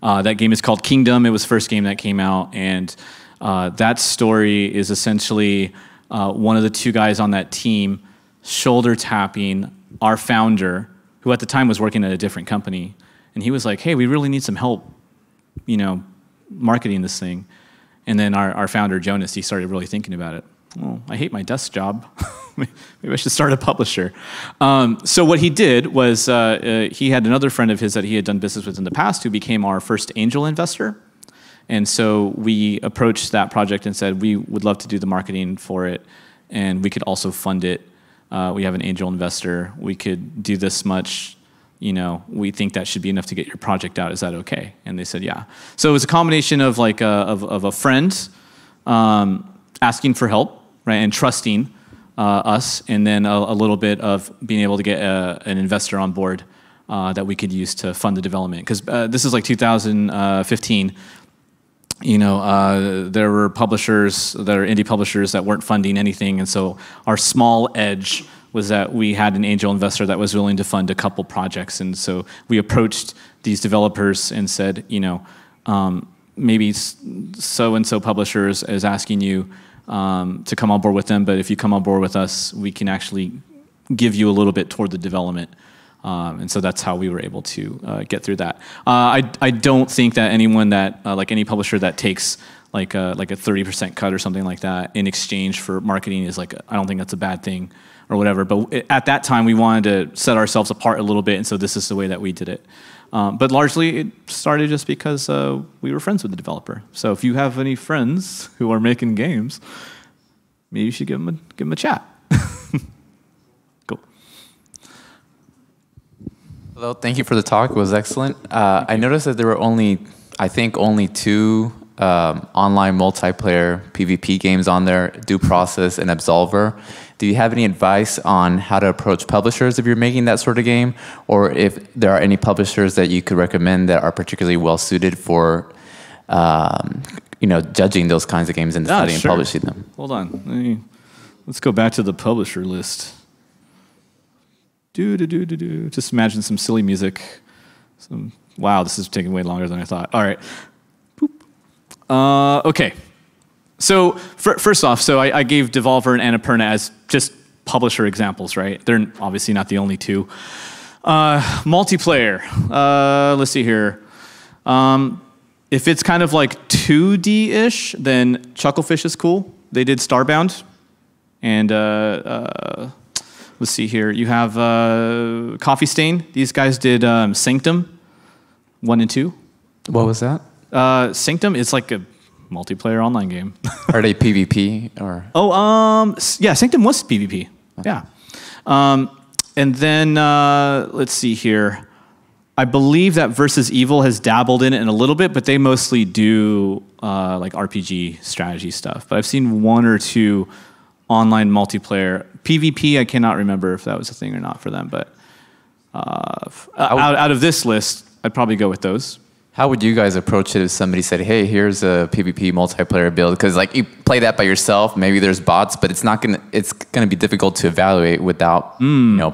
That game is called Kingdom. It was the first game that came out, and that story is essentially one of the two guys on that team shoulder tapping our founder, who at the time was working at a different company. And he was like, hey, we really need some help, marketing this thing. And then our founder, Jonas, he started really thinking about it. Oh, I hate my desk job. Maybe I should start a publisher. So what he did was he had another friend of his that he had done business with in the past who became our first angel investor. And so we approached that project and said, we would love to do the marketing for it, and we could also fund it. We have an angel investor. We could do this much. We think that should be enough to get your project out. Is that okay? And they said, yeah. So it was a combination of like of a friend asking for help, right, and trusting us, and then a little bit of being able to get an investor on board that we could use to fund the development. Because this is like 2015. There were publishers that are indie publishers that weren't funding anything, and so our small edge was that we had an angel investor that was willing to fund a couple projects. And so we approached these developers and said, maybe so-and-so publishers is asking you to come on board with them, but if you come on board with us, we can actually give you a little bit toward the development. And so that's how we were able to get through that. I don't think that anyone that, like any publisher that takes like a 30% cut or something like that in exchange for marketing is like, I don't think that's a bad thing or whatever. But at that time, we wanted to set ourselves apart a little bit, and so this is the way that we did it. But largely, it started just because we were friends with the developer. So if you have any friends who are making games, maybe you should give them a chat. Cool. Hello, thank you for the talk. It was excellent. I noticed that there were only two online multiplayer PvP games on there, Due Process and Absolver. Do you have any advice on how to approach publishers if you're making that sort of game, or if there are any publishers that you could recommend that are particularly well suited for, judging those kinds of games and deciding and publishing them? Hold on, let's go back to the publisher list. Just imagine some silly music. Wow, this is taking way longer than I thought. All right. Okay. So first off, I gave Devolver and Annapurna as just publisher examples, right? They're obviously not the only two. Multiplayer. Let's see here. If it's kind of like 2D-ish, then Chucklefish is cool. They did Starbound. And let's see here. You have Coffee Stain. These guys did Sanctum 1 and 2. What was that? Sanctum is like multiplayer online game. Are they PvP or? Oh, yeah, Sanctum was PvP. Yeah. And then, let's see here. I believe that Versus Evil has dabbled in it a little bit, but they mostly do like RPG strategy stuff. But I've seen 1 or 2 online multiplayer. PvP, I cannot remember if that was a thing or not for them. But out of this list, I'd probably go with those. How would you guys approach it if somebody said, "Hey, here's a PvP multiplayer build"? Because like you play that by yourself, maybe there's bots, but it's gonna be difficult to evaluate without you know.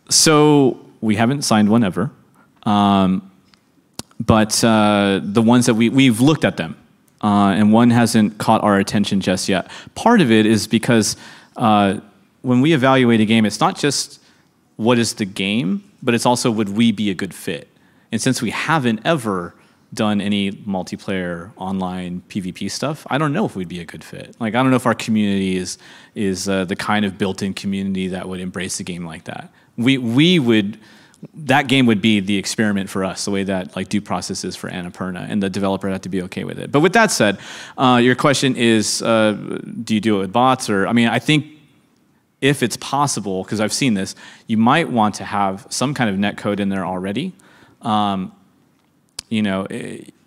So we haven't signed one ever, but the ones that we've looked at them, and one hasn't caught our attention just yet. Part of it is because when we evaluate a game, it's not just what is the game, but it's also would we be a good fit. And since we haven't ever done any multiplayer online PvP stuff, I don't know if we'd be a good fit. Like, I don't know if our community is the kind of built-in community that would embrace a game like that. That game would be the experiment for us, the way that like due process is for Annapurna, and the developer had to be okay with it. But with that said, your question is, do you do it with bots? Or, I mean, I think if it's possible, because I've seen this, you might want to have some kind of netcode in there already. You know,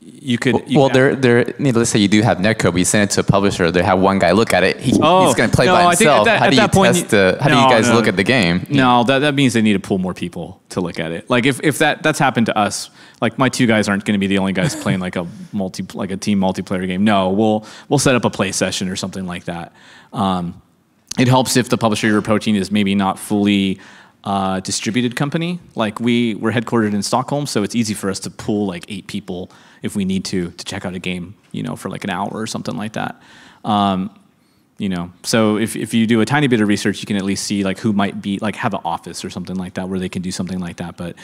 you could. Let's say you do have netcode, but you send it to a publisher. They have one guy look at it. He's going to play by himself. How do you guys look at the game? No, that means they need to pull more people to look at it. Like if that's happened to us, like my 2 guys aren't going to be the only guys playing like a team multiplayer game. No, we'll set up a play session or something like that. It helps if the publisher you're approaching is maybe not fully distributed company. Like we're headquartered in Stockholm, so it's easy for us to pull like 8 people if we need to check out a game, you know, for like an hour or something like that. You know, so if you do a tiny bit of research, you can at least see like who might be like have an office or something like that where they can do something like that. But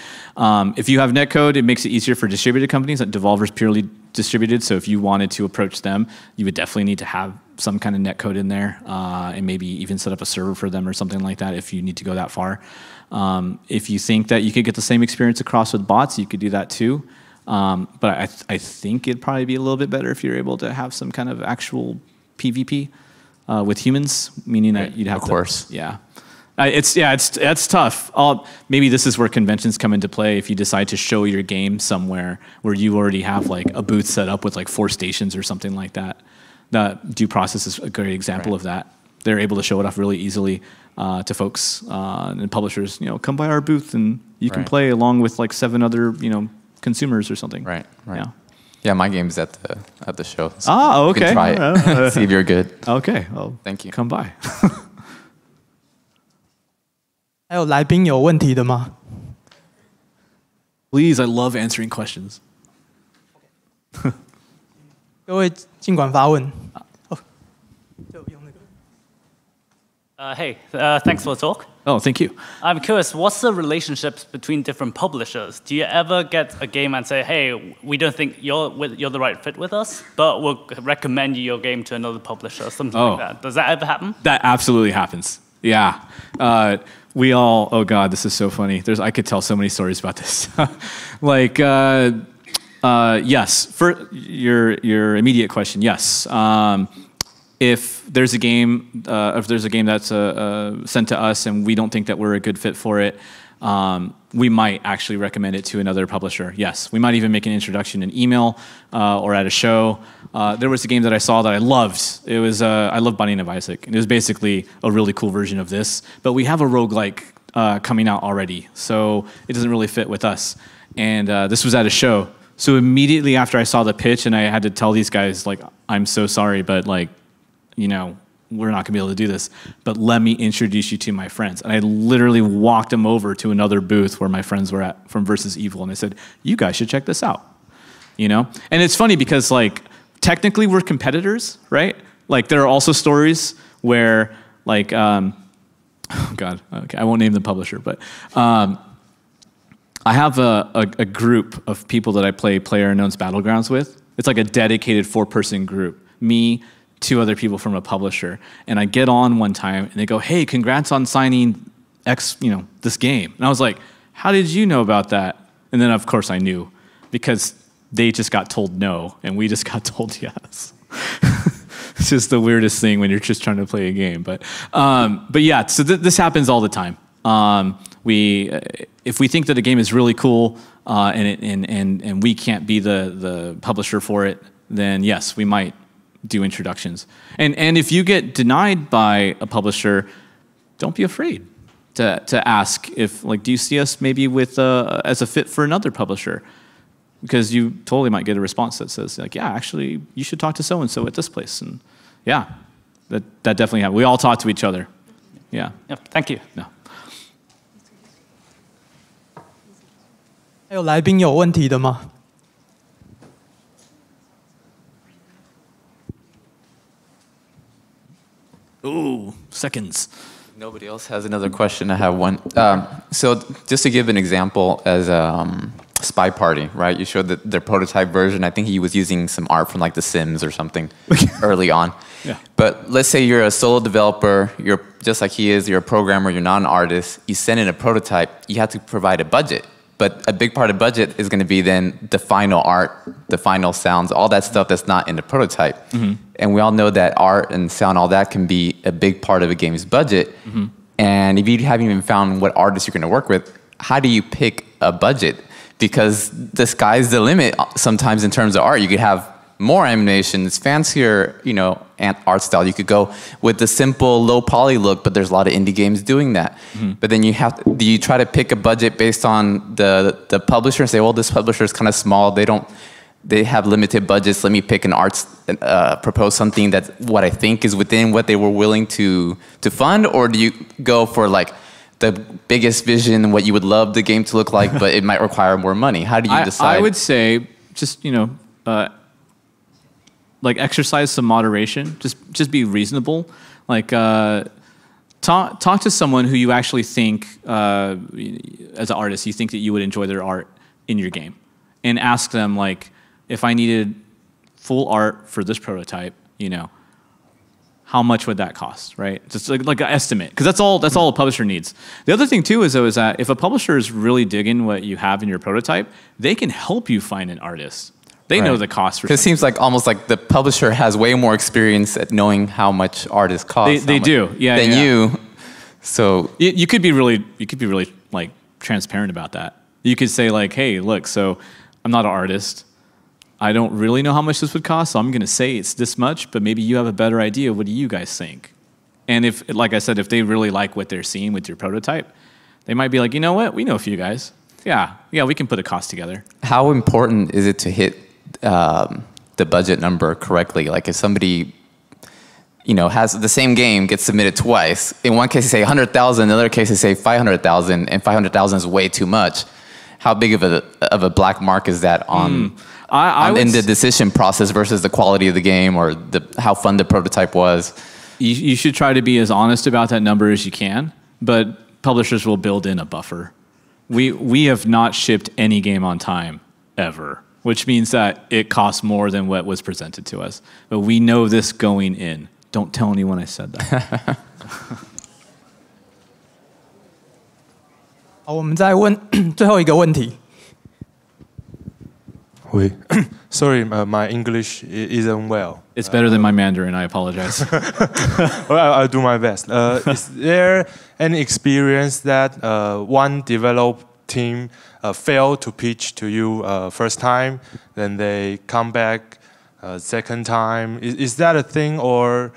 if you have netcode, it makes it easier for distributed companies. That Devolver's purely distributed, so if you wanted to approach them, you would definitely need to have some kind of netcode in there, and maybe even set up a server for them or something like that if you need to go that far. If you think that you could get the same experience across with bots, you could do that too. But I think it'd probably be a little bit better if you're able to have some kind of actual PvP with humans, meaning that you'd have of course. Yeah. It's tough. Maybe this is where conventions come into play. If you decide to show your game somewhere where you already have like a booth set up with like 4 stations or something like that, that due process is a great example of that. They're able to show it off really easily to folks and publishers. You know, come by our booth and you can play along with like 7 other consumers or something. Right. Yeah. Yeah, my game's at the show. So okay. You can try it. See if you're good. Okay. Well, thank you. Come by. 还有来宾有问题的吗？ Please, I love answering questions. 各位尽管发问。Hey, thanks for the talk. Oh, thank you. I'm curious, what's the relationships between different publishers? Do you ever get a game and say, hey, we don't think you're the right fit with us, but we'll recommend your game to another publisher, something like that? Does that ever happen? That absolutely happens. Yeah. We all, oh God, this is so funny. I could tell so many stories about this. Like, yes, for your immediate question, yes. If there's a game that's sent to us and we don't think that we're a good fit for it, we might actually recommend it to another publisher. Yes, we might even make an introduction in email or at a show. There was a game that I saw that I loved. It was I love Binding of Isaac, and it was basically a really cool version of this. But we have a roguelike coming out already, so it doesn't really fit with us. And this was at a show. So immediately after I saw the pitch, and I had to tell these guys, like, I'm so sorry, but like, you know, we're not gonna be able to do this, but let me introduce you to my friends. And I literally walked them over to another booth where my friends were at from Versus Evil, and I said, you guys should check this out, you know? And it's funny because like, technically we're competitors, right? Like there are also stories where like, oh God, okay, I won't name the publisher, but I have a group of people that I play PlayerUnknown's Battlegrounds with. It's like a dedicated 4-person group. Me, 2 other people from a publisher, and I get on one time and they go, hey, congrats on signing this game. And I was like, how did you know about that? And then of course I knew, because they just got told no, and we just got told yes. It's just the weirdest thing when you're just trying to play a game. But yeah, so this happens all the time. If we think that a game is really cool and we can't be the publisher for it, then yes, we might do introductions. And if you get denied by a publisher, don't be afraid to ask if, like, do you see us maybe with as a fit for another publisher? Because you totally might get a response that says, like, yeah, actually, you should talk to so-and-so at this place. And yeah, that definitely happens. We all talk to each other. Yeah. Yep, thank you. No. 还有来宾有问题的吗？ Ooh, seconds. Nobody else has another question. I have one. So just to give an example, as Spy Party, right? You showed their prototype version. I think he was using some art from like The Sims or something early on. Yeah. But let's say you're a solo developer. You're just like he is. You're a programmer. You're not an artist. You send in a prototype. You have to provide a budget. But a big part of budget is going to be then the final art, the final sounds, all that stuff that's not in the prototype. Mm-hmm. And we all know that art and sound, all that can be a big part of a game's budget. Mm-hmm. And if you haven't even found what artists you're going to work with, how do you pick a budget? Because the sky's the limit sometimes in terms of art. You could have more animations, fancier, art style. You could go with the simple low poly look, but there's a lot of indie games doing that. Mm-hmm. But then do you try to pick a budget based on the publisher and say, well, this publisher is kind of small. They have limited budgets. Let me pick an propose something that's what I think is within what they were willing to fund? Or do you go for like the biggest vision, what you would love the game to look like, but it might require more money? How do you decide? I would say just, like exercise some moderation. Just be reasonable. Like talk to someone who you actually think, as an artist, you think that you would enjoy their art in your game, and ask them, like, if I needed full art for this prototype, how much would that cost, right? Just like an estimate, because that's all a publisher needs. The other thing too is that if a publisher is really digging what you have in your prototype, they can help you find an artist. They know the cost. Because it seems like almost like the publisher has way more experience at knowing how much artists cost. They do, yeah. Than you. So you could be really like transparent about that. You could say like, hey, look, so I'm not an artist. I don't really know how much this would cost, so I'm going to say it's this much, but maybe you have a better idea. What do you guys think? And if, like I said, if they really like what they're seeing with your prototype, they might be like, you know what? We know a few guys. Yeah, we can put a cost together. How important is it to hit the budget number correctly? Like if somebody, has the same game gets submitted twice. In one case they say 100,000, in the other case they say 500,000, and 500,000 is way too much. How big of a black mark is that on in the decision process versus the quality of the game or how fun the prototype was? You should try to be as honest about that number as you can, but publishers will build in a buffer. We have not shipped any game on time ever, which means that it costs more than what was presented to us. But we know this going in. Don't tell anyone I said that. 好，我们再问最后一个问题。Oui. Sorry, my English isn't well. It's better than my Mandarin. I apologize. Well, I'll do my best. Is there any experience that one develop team failed to pitch to you first time, then they come back second time? Is that a thing, or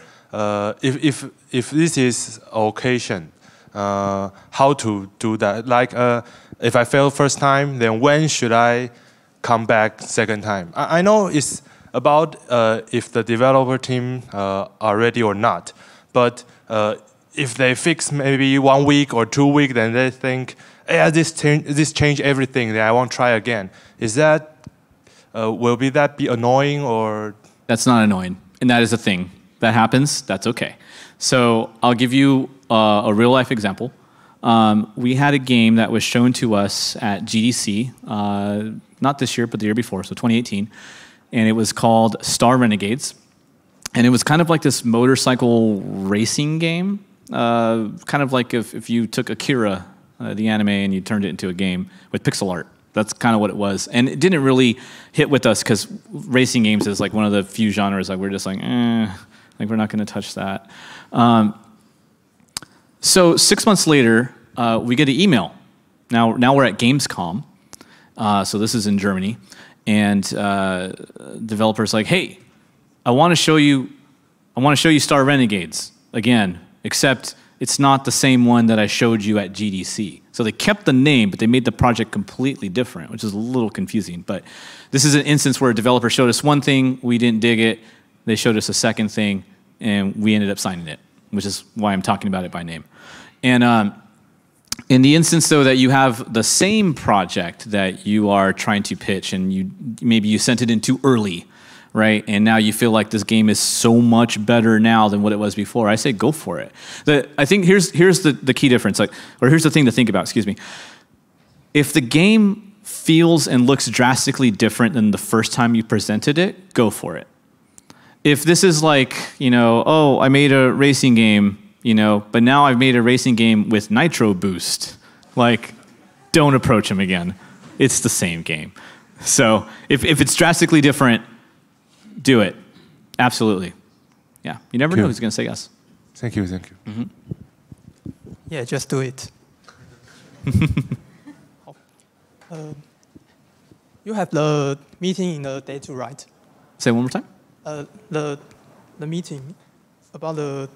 if this is occasion, how to do that? Like if I fail first time, then when should I come back second time? I know it's about if the developer team are ready or not, but if they fix maybe 1 week or 2 weeks, then they think, yeah, this changed everything, then I won't try again. Is that, will that be annoying, or? That's not annoying, and that is a thing. That happens, that's okay. So I'll give you a real life example. We had a game that was shown to us at GDC, not this year, but the year before, so 2018, and it was called Star Renegades. And it was kind of like this motorcycle racing game, kind of like if you took Akira, the anime, and you turned it into a game with pixel art. That's kind of what it was. And it didn't really hit with us because racing games is like one of the few genres like we're just like, like we're not going to touch that. So 6 months later, we get an email. Now we're at Gamescom. So this is in Germany. And developers like, hey, I want to show you Star Renegades again, except it's not the same one that I showed you at GDC. So they kept the name, but they made the project completely different, which is a little confusing. But this is an instance where a developer showed us one thing, we didn't dig it. They showed us a second thing, and we ended up signing it, which is why I'm talking about it by name. And in the instance, though, that you have the same project that you are trying to pitch, and maybe you sent it in too early, right? And now you feel like this game is so much better now than what it was before. I say go for it. I think here's the key difference, or here's the thing to think about, excuse me. If the game feels and looks drastically different than the first time you presented it, go for it. If this is like, oh, I made a racing game, but now I've made a racing game with Nitro Boost, like, don't approach them again. It's the same game. So if it's drastically different, do it. Absolutely. Yeah. You never know who's going to say yes. Thank you. Mm-hmm. Yeah, just do it. You have the meeting in the day 2, right? Say one more time. The meeting about the.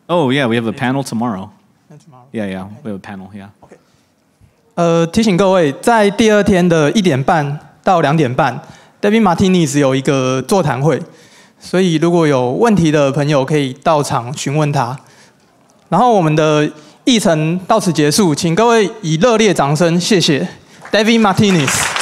Oh yeah, we have a panel tomorrow. Tomorrow. Yeah, we have a panel. Yeah. Okay. 提醒各位，在第2天的1点半到2点半 ，David Martinez 有一个座谈会，所以如果有问题的朋友可以到场询问他。然后我们的议程到此结束，请各位以热烈掌声谢谢 David Martinez。